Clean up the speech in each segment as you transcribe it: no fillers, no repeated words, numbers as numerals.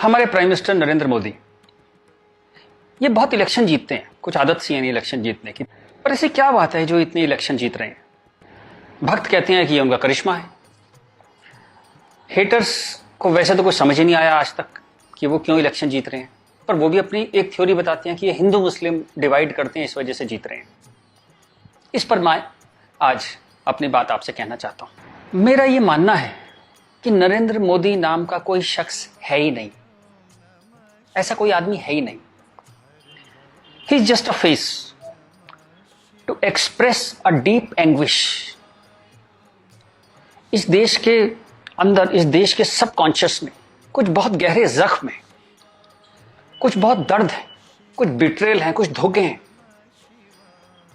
हमारे prime minister Narendra Modi ये बहुत इलेक्शन जीतते हैं, कुछ आदत सी है नहीं इलेक्शन जीतने की, पर ऐसी क्या बात है जो इतने इलेक्शन जीत रहे हैं? भक्त कहते हैं कि ये उनका करिश्मा है। हेटर्स को वैसे तो कुछ समझ ही नहीं आया आज तक कि वो क्यों इलेक्शन जीत रहे हैं, पर वो भी अपनी एक थ्योरी बताते हैं कि ये हिंदू मुस्लिम डिवाइड करते हैं, इस वजह से जीत रहे हैं। इस पर मैं आज अपनी बात आपसे कहना चाहता हूं। मेरा ये मानना है कि नरेंद्र मोदी नाम का कोई शख्स है ही नहीं, ऐसा कोई आदमी है ही नहीं। He is just a face to express a deep anguish. इस देश के अंदर, इस देश के सबकॉन्शियस में कुछ बहुत गहरे जख्म है, कुछ बहुत दर्द है, कुछ बिट्रेल है, कुछ धोखे हैं।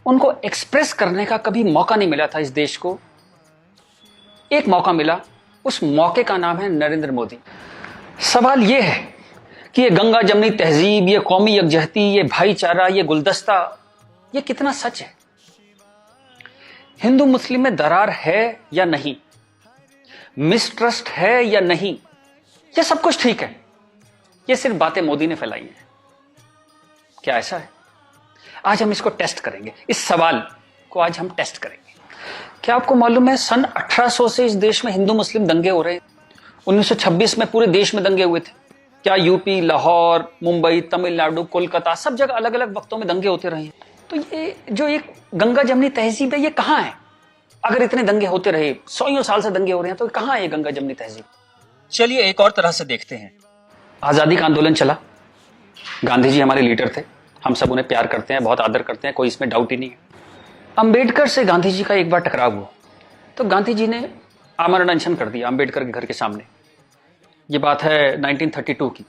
उनको एक्सप्रेस करने का कभी मौका नहीं मिला था इस देश को। एक मौका मिला, उस मौके का नाम है नरेंद्र मोदी। सवाल यह है कि ये गंगा जमनी तहजीब, ये कौमी यकजहती, ये भाईचारा, ये गुलदस्ता, ये कितना सच है? हिंदू मुस्लिम में दरार है या नहीं, मिसट्रस्ट है या नहीं, ये सब कुछ ठीक है। ये सिर्फ बातें मोदी ने फैलाई हैं। क्या ऐसा है? आज हम इसको टेस्ट करेंगे, इस सवाल को आज हम टेस्ट करेंगे। क्या आपको मालूम है सन 1800 से इस देश में हिंदू मुस्लिम दंगे हो रहे हैं? 1926 में पूरे देश में दंगे हुए थे। क्या यूपी, लाहौर, मुंबई, तमिलनाडु, कोलकाता, सब जगह अलग अलग वक्तों में दंगे होते रहे हैं। तो ये जो एक गंगा जमनी तहजीब है, ये कहां है? अगर इतने दंगे होते रहे, 100 साल से दंगे हो रहे हैं, तो कहां है ये गंगा जमनी तहजीब? चलिए एक और तरह से देखते हैं। आजादी का आंदोलन चला, गांधी जी हमारे लीडर थे, हम सब उन्हें प्यार करते हैं, बहुत आदर करते हैं, कोई इसमें डाउट ही नहीं है। अंबेडकर से गांधी जी का एक बार टकराव हुआ, तो गांधी जी ने आमरण अनशन कर दिया अंबेडकर के घर के सामने। ये बात है 1932 की।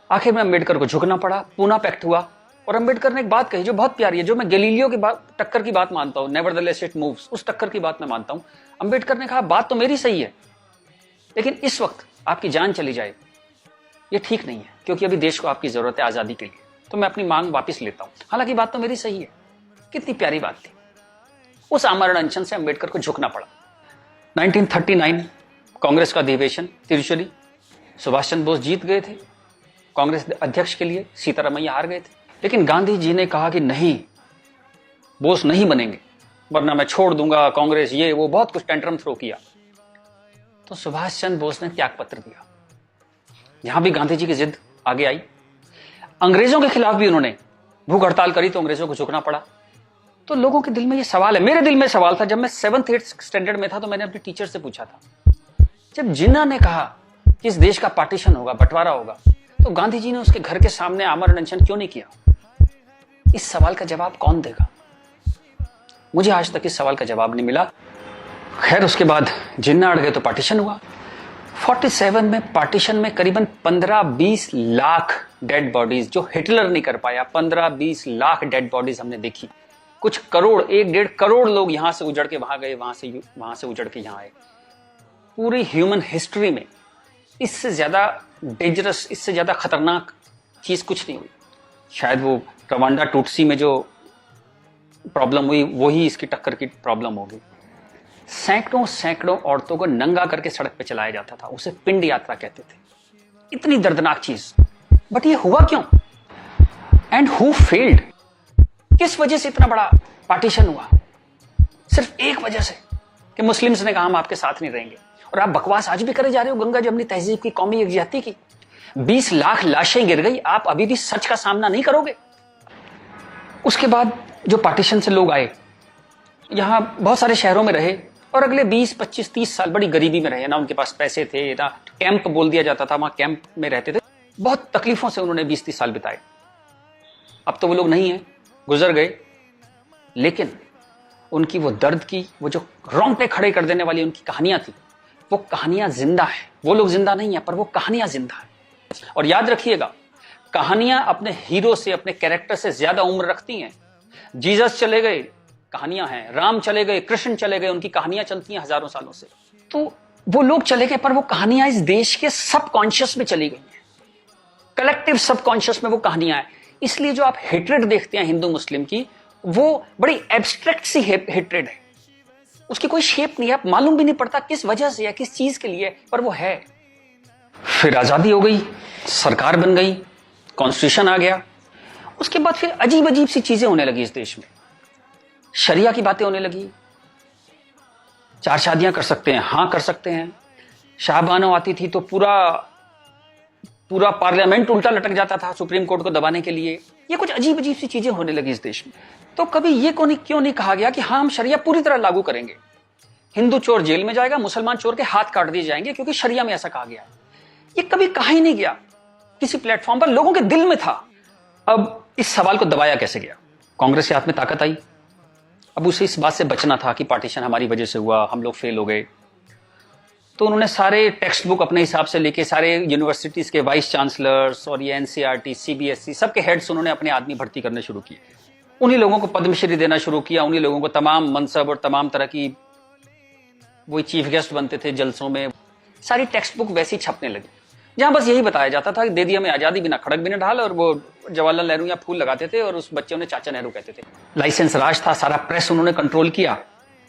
आखिर में अंबेडकर को झुकना पड़ा, पूना पैक्ट हुआ, और अंबेडकर ने एक बात कही जो बहुत प्यारी है, जो मैं गैलीलियो की बात, टक्कर की बात मानता हूं, नेवरदलेस इट मूव्स, उस टक्कर की बात मैं मानता हूं। अंबेडकर ने कहा बात तो मेरी सही है, लेकिन इस वक्त आपकी जान चली जाए ये ठीक नहीं है, क्योंकि अभी देश को आपकी जरूरत है आजादी के लिए, तो मैं अपनी मांग वापस लेता हूं। हालांकि बात तो मेरी सही है। कितनी प्यारी बात थी। उस आमरण अनशन से अंबेडकर को झुकना पड़ा। 1939 कांग्रेस का अधिवेशन तिरुचुली, सुभाष चंद्र बोस जीत गए थे कांग्रेस अध्यक्ष के लिए, सीतारामैया हार गए थे। लेकिन गांधी जी ने कहा कि नहीं, बोस नहीं बनेंगे, वरना मैं छोड़ दूंगा कांग्रेस, ये वो, बहुत कुछ टेंट्रम थ्रो किया। तो सुभाष चंद्र बोस ने त्याग पत्र दिया। यहां भी गांधी जी की जिद आगे आई। अंग्रेजों के खिलाफ भी उन्होंने भूख हड़ताल करी, तो अंग्रेजों को झुकना पड़ा। तो लोगों के दिल में ये सवाल है, मेरे दिल में सवाल था, जब मैं 7th-8th स्टैंडर्ड में था, तो मैंने अपने टीचर से पूछा था, जब जिन्ना ने कहा कि इस देश का पार्टीशन होगा, बंटवारा होगा, तो गांधी जी ने उसके घर के सामने आमरण अनशन क्यों नहीं किया? इस सवाल का जवाब कौन देगा? मुझे आज तक इस सवाल का जवाब नहीं मिला। खैर, उसके बाद जिन्ना अड़ गए तो पार्टीशन हुआ। 47 में पार्टीशन में करीबन 15-20 लाख डेड बॉडीज, जो हिटलर नहीं कर पाया, 15-20 लाख डेड बॉडीज हमने देखी। कुछ करोड़, 1-1.5 करोड़ लोग यहां से उजड़ के वहां गए, वहां से उजड़ के यहां आए। पूरी ह्यूमन हिस्ट्री में इससे ज्यादा डेंजरस, इससे ज्यादा खतरनाक चीज कुछ नहीं हुई। शायद वो रवांडा टूटसी में जो प्रॉब्लम हुई, वही इसकी टक्कर की प्रॉब्लम होगी। सैकड़ों औरतों को नंगा करके सड़क पे चलाया जाता था, उसे पिंड यात्रा कहते थे। इतनी दर्दनाक चीज, बट ये हुआ क्यों? And who failed? किस वजह से इतना बड़ा पार्टीशन हुआ? सिर्फ एक वजह से कि मुस्लिम्स ने कहा हम आपके साथ नहीं रहेंगे। और आप बकवास आज भी करे जा रहे हो गंगा जमनी तहजीब की, कौमी यकजहती की। 20 लाख लाशें गिर गई, आप अभी भी सच का सामना नहीं करोगे? उसके बाद जो पार्टीशन से लोग आए, यहां बहुत सारे शहरों में रहे, और अगले 20, 25, 30 साल बड़ी गरीबी में रहे। ना उनके पास पैसे थे, ना कैंप बोल दिया जाता था, वहां कैंप में रहते थे। बहुत तकलीफों से उन्होंने 20-30 साल बिताए। अब तो वो लोग नहीं है, गुजर गए, लेकिन उनकी वो दर्द की, वो जो रोंगटे खड़े कर देने वाली उनकी कहानियां थी, वो कहानियां जिंदा है। वो लोग जिंदा नहीं है, पर वो कहानियां जिंदा है। और याद रखिएगा, कहानियां अपने हीरो से, अपने कैरेक्टर से ज्यादा उम्र रखती हैं। जीसस चले गए, कहानियां हैं। राम चले गए, कृष्ण चले गए, उनकी कहानियां चलती हैं हजारों सालों से। तो वो लोग चले गए, पर वो कहानियां इस देश के सबकॉन्शियस में चली गई हैं, कलेक्टिव सबकॉन्शियस में वो कहानियां हैं। इसलिए जो आप हेट्रेड देखते हैं हिंदू मुस्लिम की, वो बड़ी एब्स्ट्रैक्ट सी हेट्रेड है, उसकी कोई शेप नहीं है, आप मालूम भी नहीं पड़ता किस वजह से या किस चीज के लिए, पर वो है। फिर आजादी हो गई, सरकार बन गई, कॉन्स्टिट्यूशन आ गया, उसके बाद फिर अजीब अजीब सी चीजें होने लगी इस देश में। शरिया की बातें होने लगी, 4 शादियां कर सकते हैं, हां कर सकते हैं। शाहबानो आती थी तो पूरा पार्लियामेंट उल्टा लटक जाता था सुप्रीम कोर्ट को दबाने के लिए। ये कुछ अजीब अजीब सी चीजें होने लगी इस देश में। तो कभी ये क्यों नहीं कहा गया कि हाँ, हम शरिया पूरी तरह लागू करेंगे, हिंदू चोर जेल में जाएगा, मुसलमान चोर के हाथ काट दिए जाएंगे, क्योंकि शरिया में ऐसा कहा गया है। ये कभी कहा ही नहीं गया किसी प्लेटफॉर्म पर, लोगों के दिल में था। अब इस सवाल को दबाया कैसे गया? कांग्रेस के हाथ में ताकत आई। अब उसे इस बात से बचना था कि पार्टीशन हमारी वजह से हुआ, हम लोग फेल हो गए। तो उन्होंने सारे टेक्स्ट बुक अपने हिसाब से लेके सारे यूनिवर्सिटीज के वाइस चांसलर्स और ये एनसीईआरटी, सीबीएसई सबके हेड्स उन्होंने अपने आदमी भर्ती करने शुरू किए। उन्हीं लोगों को पद्मश्री देना शुरू किया, उन्हीं लोगों को तमाम मनसब और तमाम तरह की, वही चीफ गेस्ट बनते थे जलसों में। सारी टेक्स्ट बुक वैसी छपने लगी, जहां बस यही बताया जाता था कि दे दिया हमें आजादी, बिना खड़क बिना ढाल, और वो जवाहरलाल नेहरू या फूल लगाते थे और उस बच्चे उन्हें चाचा नेहरू कहते थे। लाइसेंस राज था, सारा प्रेस उन्होंने कंट्रोल किया,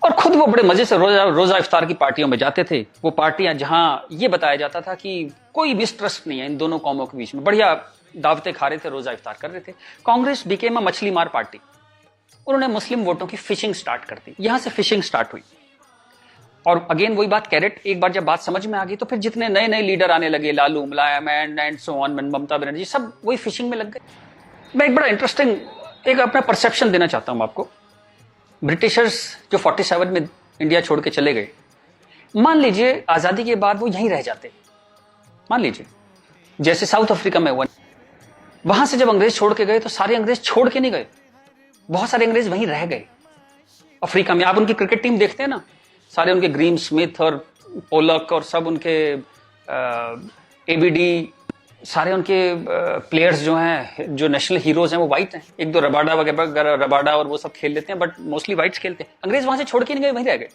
और खुद वो बड़े मजे से रोजा इफ्तार की पार्टियों में जाते थे। वो पार्टियां जहां ये बताया जाता था कि कोई मिसट्रस्ट नहीं है इन दोनों कौमों के बीच में, बढ़िया दावतें खा रहे थे, रोजा इफ्तार कर रहे थे। कांग्रेस बिकेम अ मछली मार पार्टी। उन्होंने मुस्लिम वोटों की फिशिंग स्टार्ट कर दी, यहां से फिशिंग स्टार्ट हुई। और अगेन वही बात, कैरेट, एक बार जब बात समझ में आ गई तो फिर जितने नए नए लीडर आने लगे, लालू, मुलायम and so on, Mamata Banerjee, सब वही फिशिंग में लग गए। मैं एक बड़ा इंटरेस्टिंग एक अपना परसेप्शन देना चाहता हूं आपको। ब्रिटिशर्स जो 47 में इंडिया छोड़ के चले गए, मान लीजिए आजादी के बाद वो यहीं रह जाते, मान लीजिए जैसे साउथ अफ्रीका में हुआ। वहां से जब अंग्रेज छोड़ के गए तो सारे अंग्रेज छोड़ के नहीं गए, बहुत सारे अंग्रेज वहीं रह गए अफ्रीका में। आप उनकी क्रिकेट टीम देखते हैं ना, सारे उनके ग्रीम स्मिथ और पोलक और सब उनके एबीडी, सारे उनके प्लेयर्स जो हैं, जो नेशनल हीरोज हैं, वो वाइट हैं। एक दो रबाडा वगैरह, रबाडा और वो सब खेल लेते हैं, बट मोस्टली वाइट्स खेलते हैं। अंग्रेज वहां से छोड़ के नहीं गए, वहीं रह गए।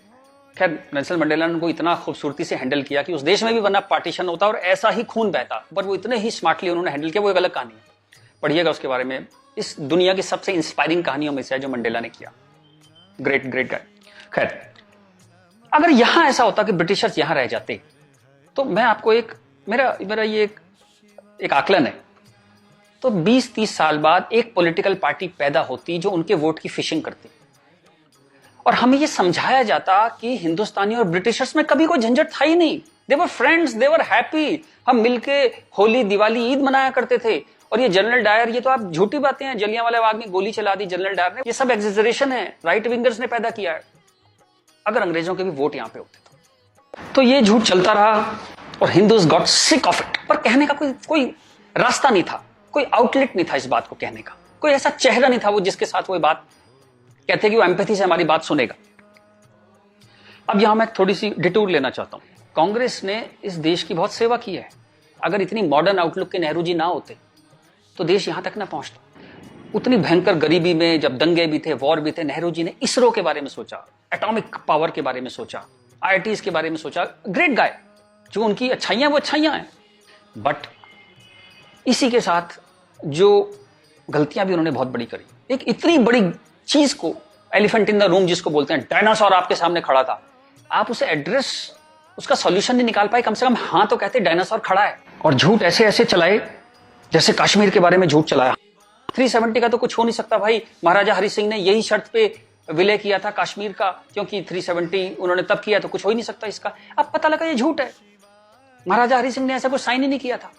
खैर, नेल्सन मंडेला ने उनको इतना खूबसूरती से हैंडल किया कि उस देश में भी वरना पार्टीशन होता और ऐसा ही खून बहता, पर वो इतने ही स्मार्टली उन्होंने हैंडल किया। वो एक अलग कहानी है, पढ़िएगा उसके बारे में। इस दुनिया की सबसे इंस्पायरिंग कहानियों में से है जो मंडेला ने किया। Great great guy. खैर, अगर यहां ऐसा होता कि ब्रिटिशर्स यहां रह जाते, तो मैं आपको मेरा ये एक आकलन है, तो 20-30 साल बाद एक पॉलिटिकल पार्टी पैदा होती जो उनके वोट की फिशिंग करती, और हमें ये समझाया जाता कि हिंदुस्तानी और ब्रिटिशर्स में कभी कोई झंझट था ही नहीं। They were friends, they were happy. हम मिलके होली, दिवाली, ईद मनाया करते थे। और ये जनरल डायर, ये तो आप झूठी बातें हैं, जलियांवाला बाग में गोली चला दी जनरल डायर ने, ये सब एग्जेजरेशन है, राइट विंगर्स ने पैदा किया है। अगर अंग्रेजों के भी वोट यहां पे होते तो ये झूठ चलता रहा, और Hindus got sick of it. पर कहने का कोई रास्ता नहीं था, कोई आउटलेट नहीं था इस बात को कहने का, कोई ऐसा चेहरा नहीं था वो जिसके साथ वो बात कहते कि वो एम्पैथी से हमारी बात सुनेगा। अब यहां मैं थोड़ी सी डिटूर लेना चाहता हूं। कांग्रेस ने इस देश की बहुत सेवा की है। अगर इतनी मॉडर्न आउटलुक के नेहरू जी ना होते तो देश यहां तक ना पहुंचता। उतनी भयंकर गरीबी में जब दंगे भी थे, वॉर भी थे, नेहरू जी ने इसरो के बारे में सोचा, एटॉमिक पावर के बारे में सोचा, आईआईटीज के बारे में सोचा। Great guy. जो उनकी अच्छाइयां वो अच्छाइयां हैं, बट इसी के साथ जो गलतियां भी उन्होंने बहुत बड़ी करी। एक इतनी बड़ी चीज को, एलिफेंट इन द रूम जिसको बोलते हैं, डायनासोर आपके सामने खड़ा था, आप उसे एड्रेस, उसका सॉल्यूशन नहीं निकाल पाए। कम से कम हाँ तो कहते डायनासोर खड़ा है। और झूठ ऐसे ऐसे चलाए, जैसे कश्मीर के बारे में झूठ चलाया। 370 का तो कुछ हो नहीं सकता भाई। महाराजा हरि सिंह ने यही शर्त पे विलय किया था कश्मीर का, क्योंकि 370 उन्होंने तब किया, तो कुछ हो ही नहीं सकता इसका। अब पता लगा ये झूठ है, महाराजा हरि सिंह ने ऐसा कुछ साइन ही नहीं किया था।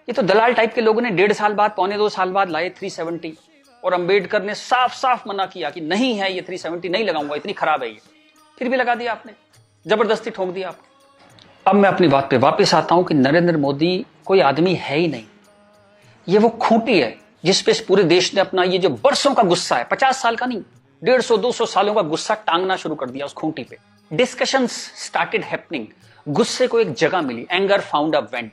ये तो दलाल टाइप के लोगों ने 1.5 साल बाद, 1.25 साल बाद लाए 370, और अंबेडकर ने साफ साफ मना किया कि नहीं है ये 370 नहीं लगाऊंगा, इतनी खराब है ये। फिर भी लगा दिया आपने, जबरदस्ती ठोक दिया आपने। अब मैं अपनी बात पे वापस आता हूं कि नरेंद्र मोदी कोई आदमी है ही नहीं, ये वो खूंटी है जिसपे पूरे देश ने अपना ये जो बरसों का गुस्सा है, 50 साल का नहीं, 150-200 सालों का गुस्सा टांगना शुरू कर दिया उस खूंटी पे। डिस्कशंस स्टार्टेड हैपनिंग, गुस्से को एक जगह मिली, एंगर फाउंड अ वेंट।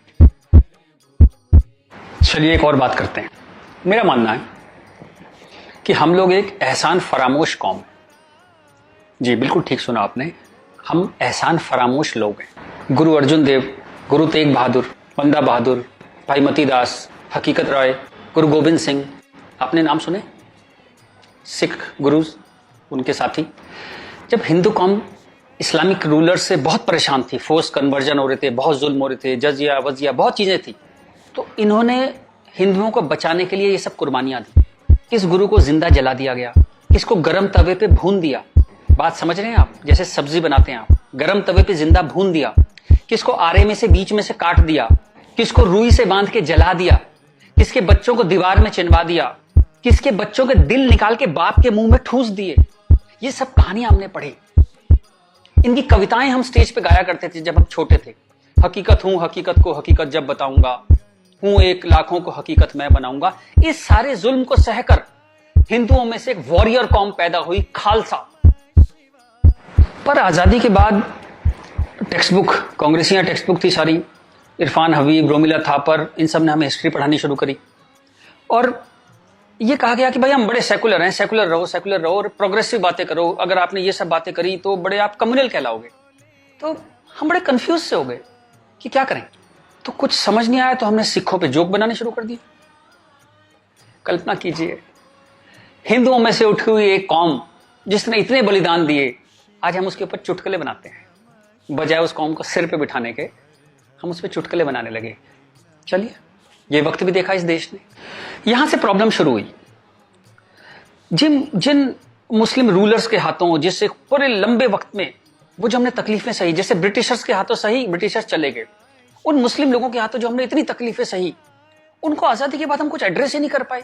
चलिए एक और बात करते हैं। मेरा मानना है कि हम लोग एक एहसान फरामोश कौम है। जी बिल्कुल ठीक सुना आपने, हम एहसान फरामोश लोग हैं। गुरु अर्जुन देव, गुरु तेग बहादुर, बंदा बहादुर, भाई मती दास, हकीकत राय, गुरु गोविंद सिंह, आपने नाम सुने, सिख गुरुज, उनके साथी। जब हिंदू कौम इस्लामिक रूलर से बहुत परेशान थी, फोर्स कन्वर्जन हो रहे थे, बहुत जुल्म हो रहे थे, जजिया वजिया बहुत चीजें थी, तो इन्होंने हिंदुओं को बचाने के लिए ये सब कुर्बानियां दी। किस गुरु को जिंदा जला दिया गया, किसको गर्म तवे पे भून दिया। बात समझ रहे हैं आप? जैसे सब्जी बनाते हैं आप, गर्म तवे पे जिंदा भून दिया, किसको आरे में से बीच में से काट दिया, किसको रुई से बांध के जला दिया, किसके बच्चों को दीवार में चिनवा दिया, किसके बच्चों के दिल निकाल के बाप के मुंह में ठूस दिए। ये सब कहानियां हमने पढ़ी। इनकी कविताएं हम स्टेज पे गाया करते थे जब हम छोटे थे। हकीकत हूं, हकीकत को हकीकत जब बताऊंगा, हूं एक लाखों को हकीकत मैं बनाऊंगा। इस सारे जुल्म को सहकर हिंदुओं में से एक वॉरियर कौम पैदा हुई, खालसा। पर आजादी के बाद टेक्स्ट बुक, कांग्रेसियां टेक्स्ट बुक थी सारी, इरफान हबीब, रोमिला थापर, इन सब ने हमें हिस्ट्री पढ़ानी शुरू करी और ये कहा गया कि भाई हम बड़े सेकुलर हैं, सेकुलर रहो और प्रोग्रेसिव बातें करो। अगर आपने ये सब बातें करी तो बड़े आप कम्युनल कहलाओगे। तो हम बड़े कंफ्यूज से हो गए कि क्या करें। तो कुछ समझ नहीं आया तो हमने सिखों पे जोक बनाने शुरू कर दिए। कल्पना कीजिए, हिंदुओं में से उठी हुई एक कौम जिसने इतने बलिदान दिए, आज हम उसके ऊपर चुटकुले बनाते हैं। बजाय उस कौम को सिर पे बिठाने के हम उस पर चुटकुले बनाने लगे। चलिए, ये वक्त भी देखा इस देश ने। यहां से प्रॉब्लम शुरू हुई। जिन मुस्लिम रूलर्स के हाथों, जिससे पूरे लंबे वक्त में वो जो हमने तकलीफें सही, जैसे ब्रिटिशर्स के हाथों सही, ब्रिटिशर्स चले गए, उन मुस्लिम लोगों के हाथों जो हमने इतनी तकलीफें सही, उनको आजादी के बाद हम कुछ एड्रेस ही नहीं कर पाए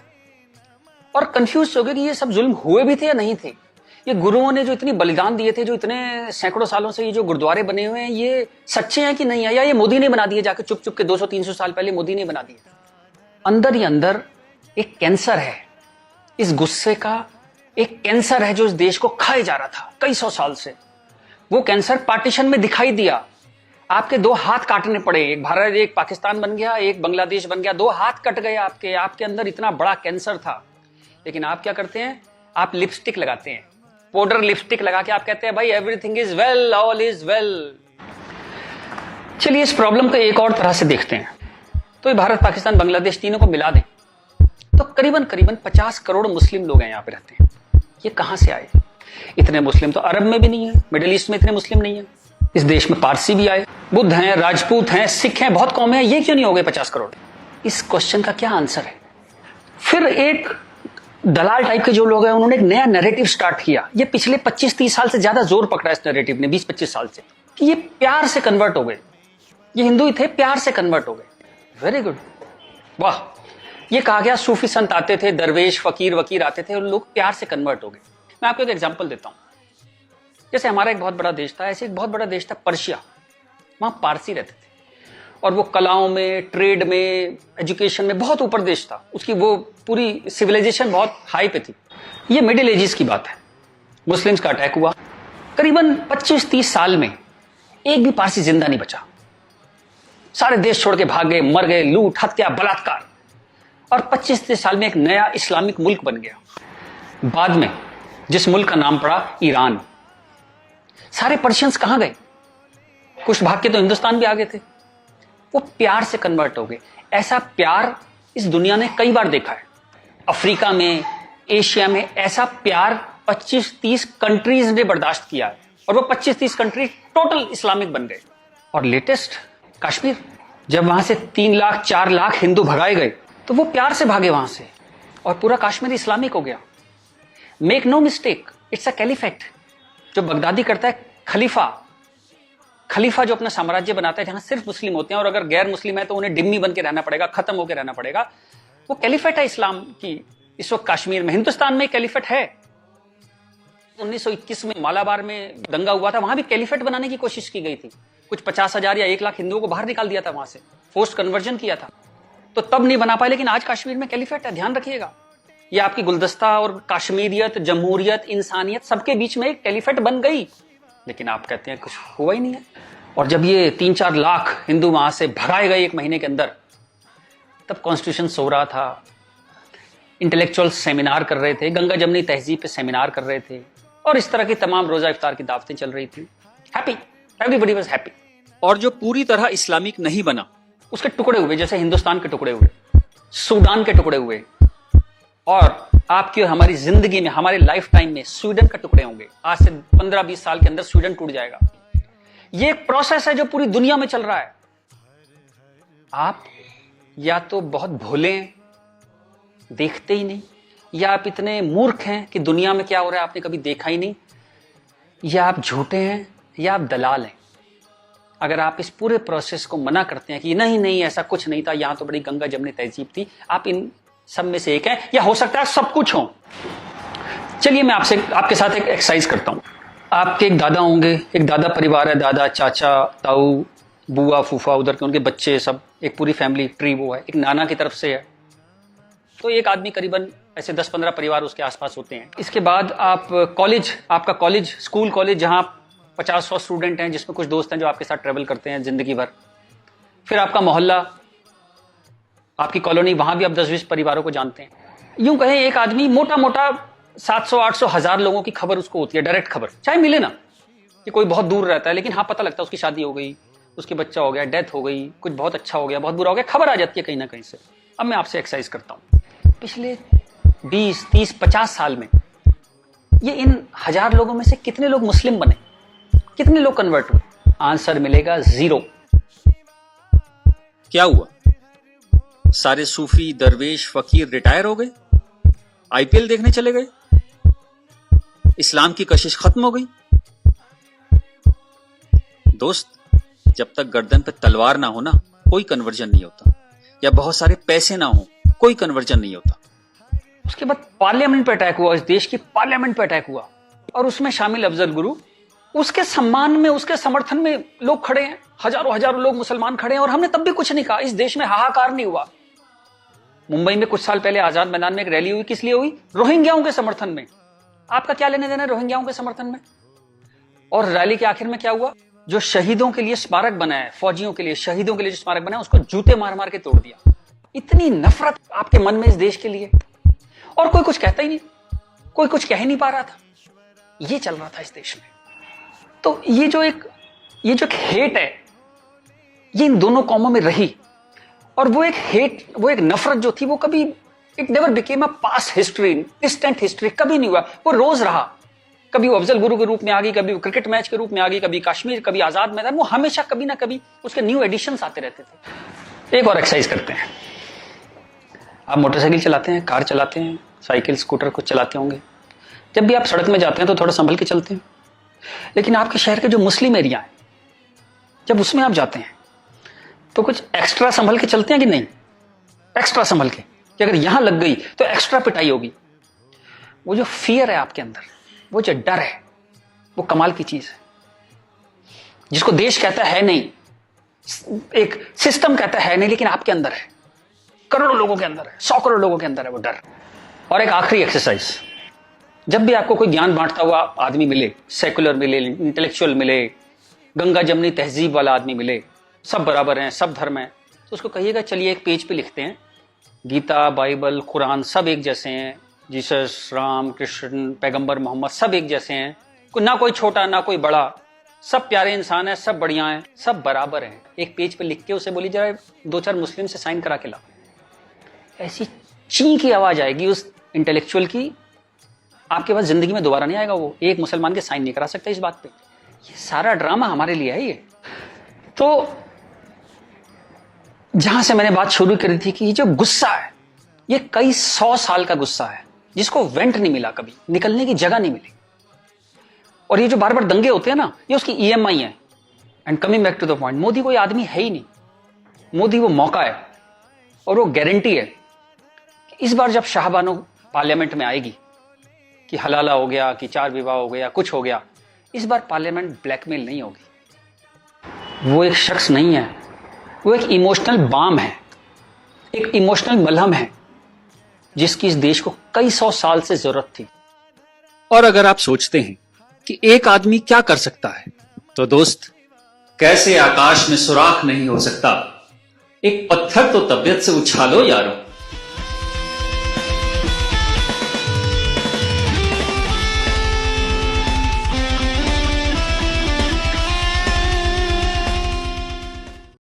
और कंफ्यूज हो गए कि ये सब जुल्म हुए भी थे या नहीं थे। ये गुरुओं ने जो इतनी बलिदान दिए थे, जो इतने सैकड़ों सालों से ये जो गुरुद्वारे बने हुए हैं, ये सच्चे हैं कि नहीं है, या ये मोदी ने बना दिए जाके चुप चुप के 200-300 साल पहले मोदी ने बना दिए। अंदर ही अंदर एक कैंसर है, इस गुस्से का एक कैंसर है जो इस देश को खाए जा रहा था कई सौ साल से। वो कैंसर पार्टीशन में दिखाई दिया। आपके 2 हाथ काटने पड़े, एक भारत एक पाकिस्तान बन गया, एक बांग्लादेश बन गया, 2 हाथ कट गए आपके अंदर इतना बड़ा कैंसर था। लेकिन आप क्या करते हैं? आप लिपस्टिक लगाते हैं, पाउडर लिपस्टिक लगा के आप कहते हैं भाई everything is well, all is well. चलिए, इस प्रॉब्लम को एक और तरह से देखते हैं। तो ये भारत, पाकिस्तान, बांग्लादेश तीनों को मिला दें तो करीबन 50 करोड़ मुस्लिम लोग हैं यहाँ पे रहते हैं। ये कहां से आए? इतने मुस्लिम तो अरब में भी नहीं है, मिडिल ईस्ट में इतने मुस्लिम नहीं है। इस देश में पारसी भी आए, बुद्ध हैं, राजपूत हैं, सिख हैं, बहुत कौम है, ये क्यों नहीं हो गए 50 करोड़? इस क्वेश्चन का क्या आंसर है? फिर एक दलाल टाइप के जो लोग हैं, उन्होंने एक नया नैरेटिव स्टार्ट किया। ये पिछले 25-30 साल से ज्यादा जोर पकड़ा इस नैरेटिव ने, 20-25 साल से, कि ये प्यार से कन्वर्ट हो गए। ये हिंदू ही थे, प्यार से कन्वर्ट हो गए। वेरी गुड, वाह। ये कहा गया सूफी संत आते थे, दरवेश, फकीर, वकीर आते थे और लोग प्यार से कन्वर्ट हो गए। मैं आपको एक एग्जांपल देता हूं। जैसे हमारा एक बहुत बड़ा देश था, ऐसे एक बहुत बड़ा देश था पर्शिया। वहां पारसी रहते थे और वो कलाओं में, ट्रेड में, एजुकेशन में बहुत ऊपर देश था। उसकी वो पूरी सिविलाइजेशन बहुत हाई पे थी। ये मिडिल एजेस की बात है। मुस्लिम्स का अटैक हुआ, करीबन 25-30 साल में एक भी पारसी जिंदा नहीं बचा। सारे देश छोड़ के भाग गए, मर गए, लूट, हत्या, बलात्कार। और 25-30 साल में एक नया इस्लामिक मुल्क बन गया। बाद में जिस मुल्क का नाम पड़ा ईरान। सारे पर्शियंस कहां गए? कुछ भाग के तो हिंदुस्तान भी आ गए थे। वो प्यार से कन्वर्ट हो गए। ऐसा प्यार इस दुनिया ने कई बार देखा है। अफ्रीका में, एशिया में ऐसा प्यार 25-30 कंट्रीज ने बर्दाश्त किया है और वो 25-30 कंट्री टोटल इस्लामिक बन गए। और लेटेस्ट कश्मीर, जब वहां से 3 लाख 4 लाख हिंदू भगाए गए तो वो प्यार से भागे वहां से और पूरा कश्मीर इस्लामिक हो गया। Make no mistake, it's a caliphate. जो बगदादी करता है खलीफा जो अपना साम्राज्य बनाता है जहां सिर्फ मुस्लिम होते हैं और अगर गैर मुस्लिम है तो उन्हें डिम्मी बन के रहना पड़ेगा, खत्म होकर रहना पड़ेगा। वो कैलिफेट है इस्लाम की। इस वक्त कश्मीर में, हिंदुस्तान में कैलिफेट है। 1921 में मालाबार में दंगा हुआ था, वहां भी कैलिफेट बनाने की कोशिश की गई थी। कुछ 50,000 या 1 लाख हिंदुओं को बाहर निकाल दिया था वहां से, फोर्स्ड कन्वर्जन किया था। तो तब नहीं बना पाए, लेकिन आज कश्मीर में कैलिफेट है, ध्यान रखिएगा। ये आपकी गुलदस्ता और कश्मीरियत, जमहूरियत, इंसानियत सबके बीच में एक कैलिफेट बन गई। लेकिन आप कहते हैं कुछ हुआ ही नहीं है। और जब ये 3-4 लाख हिंदू वहां से भगाए गए 1 महीने के अंदर, तब कॉन्स्टिट्यूशन सो रहा था, इंटेलेक्चुअल सेमिनार कर रहे थे, गंगा जमनी तहजीब पे सेमिनार कर रहे थे और इस तरह की तमाम रोजा इफ्तार की दावतें चल रही थी। Happy, everybody was happy. और जो पूरी तरह इस्लामिक नहीं बना, उसके टुकड़े हुए, जैसे हिंदुस्तान के टुकड़े हुए, सूडान के टुकड़े हुए और आपकी और हमारी जिंदगी में, हमारे लाइफ टाइम में स्वीडन के टुकड़े होंगे। आज से 15-20 साल के अंदर स्वीडन टूट जाएगा। ये एक प्रोसेस है जो पूरी दुनिया में चल रहा है। आप या तो बहुत भोले हैं, देखते ही नहीं, या आप इतने मूर्ख हैं कि दुनिया में क्या हो रहा है आपने कभी देखा ही नहीं, या आप झूठे हैं, या आप दलाल हैं। अगर आप इस पूरे प्रोसेस को मना करते हैं कि नहीं नहीं ऐसा कुछ नहीं था, यहां तो बड़ी गंगा जमनी तहजीब थी, आप इन सब में से एक हैं, या हो सकता है सब कुछ हो। चलिए मैं आपके साथ एक एक्सरसाइज करता हूं। आपके एक दादा होंगे, एक दादा परिवार है, दादा, चाचा, ताऊ, बुआ, फूफा, उधर के उनके बच्चे, सब एक पूरी फैमिली ट्री वो है। एक नाना की तरफ से है, तो एक आदमी करीबन ऐसे 10-15 परिवार उसके आसपास होते हैं। इसके बाद आप कॉलेज, आपका कॉलेज, स्कूल कॉलेज, जहां 50-100 स्टूडेंट हैं, जिसमें कुछ दोस्त हैं जो आपके साथ ट्रेवल करते हैं जिंदगी भर। फिर आपका मोहल्ला, आपकी कॉलोनी, वहां भी आप 10-20 परिवारों को जानते हैं। यूं कहें एक आदमी मोटा मोटा 700-800 1000 लोगों की खबर उसको होती है, डायरेक्ट खबर, चाहे मिले ना कि कोई बहुत दूर रहता है, लेकिन हाँ पता लगता है उसकी शादी हो गई, उसके बच्चा हो गया, डेथ हो गई, कुछ बहुत अच्छा हो गया, बहुत बुरा हो गया, खबर आ जाती है कहीं ना कहीं से। अब मैं आपसे एक्सरसाइज करता हूं, पिछले 20, 30, 50 साल में ये इन 1000 लोगों में से कितने लोग मुस्लिम बने, कितने लोग कन्वर्ट हुए? आंसर मिलेगा 0। क्या हुआ? सारे सूफी, दरवेश, फकीर रिटायर हो गए, आईपीएल देखने चले गए, इस्लाम की कशिश खत्म हो गई। दोस्त, जब तक गर्दन पे तलवार ना हो ना, कोई कन्वर्जन नहीं होता, या बहुत सारे पैसे ना हो, कोई कन्वर्जन नहीं होता। उसके बाद पार्लियामेंट पे अटैक हुआ, इस देश की पार्लियामेंट पे अटैक हुआ, और उसमें शामिल अफजल गुरु, उसके सम्मान में, उसके समर्थन में लोग खड़े हैं, हजारों लोग मुसलमान खड़े हैं, और हमने तब भी कुछ नहीं कहा, इस देश में हाहाकार नहीं हुआ। मुंबई में कुछ साल पहले आजाद मैदान में एक रैली हुई, किस लिए हुई? रोहिंग्याओं के समर्थन में। आपका क्या लेने देना रोहिंग्याओं के समर्थन में? और रैली के आखिर में क्या हुआ? जो शहीदों के लिए स्मारक बना है, फौजियों के लिए, शहीदों के लिए जो स्मारक बना है, उसको जूते मार मार के तोड़ दिया। इतनी नफरत आपके मन में इस देश के लिए, और कोई कुछ कहता ही नहीं, कोई कुछ कह ही नहीं पा रहा था। ये चल रहा था इस देश में। तो ये जो एक हेट है, ये इन दोनों कौमों में रही, और वो एक हेट, वो एक नफरत जो थी, वो कभी, it never became a past history, distant history, कभी नहीं हुआ, वो रोज रहा। कभी वो अफजल गुरु के रूप में आ गई, कभी वो क्रिकेट मैच के रूप में आ गई, कभी कश्मीर, कभी आजाद मैदान, वो हमेशा कभी ना कभी उसके न्यू एडिशंस आते रहते थे। एक और एक्सरसाइज करते हैं। आप मोटरसाइकिल चलाते हैं, कार चलाते हैं, साइकिल, स्कूटर कुछ चलाते होंगे। जब भी आप सड़क में जाते हैं तो थोड़ा संभल के चलते हैं, लेकिन आपके शहर के जो मुस्लिम एरिया है, जब उसमें आप जाते हैं तो कुछ एक्स्ट्रा संभल के चलते हैं कि नहीं? एक्स्ट्रा संभल के, कि अगर यहां लग गई तो एक्स्ट्रा पिटाई होगी। वो जो फियर है आपके अंदर, वो जो डर है, वो कमाल की चीज है, जिसको देश कहता है नहीं, एक सिस्टम कहता है नहीं, लेकिन आपके अंदर है, करोड़ों लोगों के अंदर है, 100 करोड़ लोगों के अंदर है वो डर। और एक आखिरी एक्सरसाइज, जब भी आपको कोई ज्ञान बांटता हुआ आदमी मिले, सेकुलर मिले, इंटेलेक्चुअल मिले, गंगा जमनी तहजीब वाला आदमी मिले, सब बराबर हैं, सब धर्म है, तो उसको कहिएगा चलिए एक पेज पे लिखते हैं, गीता, बाइबल, कुरान सब एक जैसे हैं, जीसस, राम, कृष्ण, पैगंबर मोहम्मद सब एक जैसे हैं, ना कोई छोटा ना कोई बड़ा, सब प्यारे इंसान है, सब बढ़िया हैं, सब बराबर हैं। एक पेज पे लिख के उसे बोली जरा 2-4 मुस्लिम से साइन करा के ला। ऐसी ची की आवाज आएगी उस इंटेलेक्चुअल की, आपके पास जिंदगी में दोबारा नहीं आएगा वो। एक मुसलमान के साइन नहीं करा सकता इस बात पे। ये सारा ड्रामा हमारे लिए है। ये तो जहां से मैंने बात शुरू करी थी कि ये जो गुस्सा है, ये कई 100 साल का गुस्सा है, जिसको वेंट नहीं मिला, कभी निकलने की जगह नहीं मिली। और ये जो बार बार दंगे होते हैं ना, ये उसकी EMI है। And coming back to the point, Modi कोई आदमी है ही नहीं, मोदी वो मौका है, और वो गारंटी है कि इस बार जब शाहबानो पार्लियामेंट में आएगी कि हलाला हो गया, कि 4 विवाह हो गया, कुछ हो गया, इस बार पार्लियामेंट ब्लैकमेल नहीं होगी। वो एक शख्स नहीं है, वो एक इमोशनल बाम है, एक इमोशनल मलहम है, जिसकी इस देश को कई 100 साल से जरूरत थी। और अगर आप सोचते हैं कि एक आदमी क्या कर सकता है, तो दोस्त, कैसे आकाश में सुराख नहीं हो सकता, एक पत्थर तो तबीयत से उछालो यारो।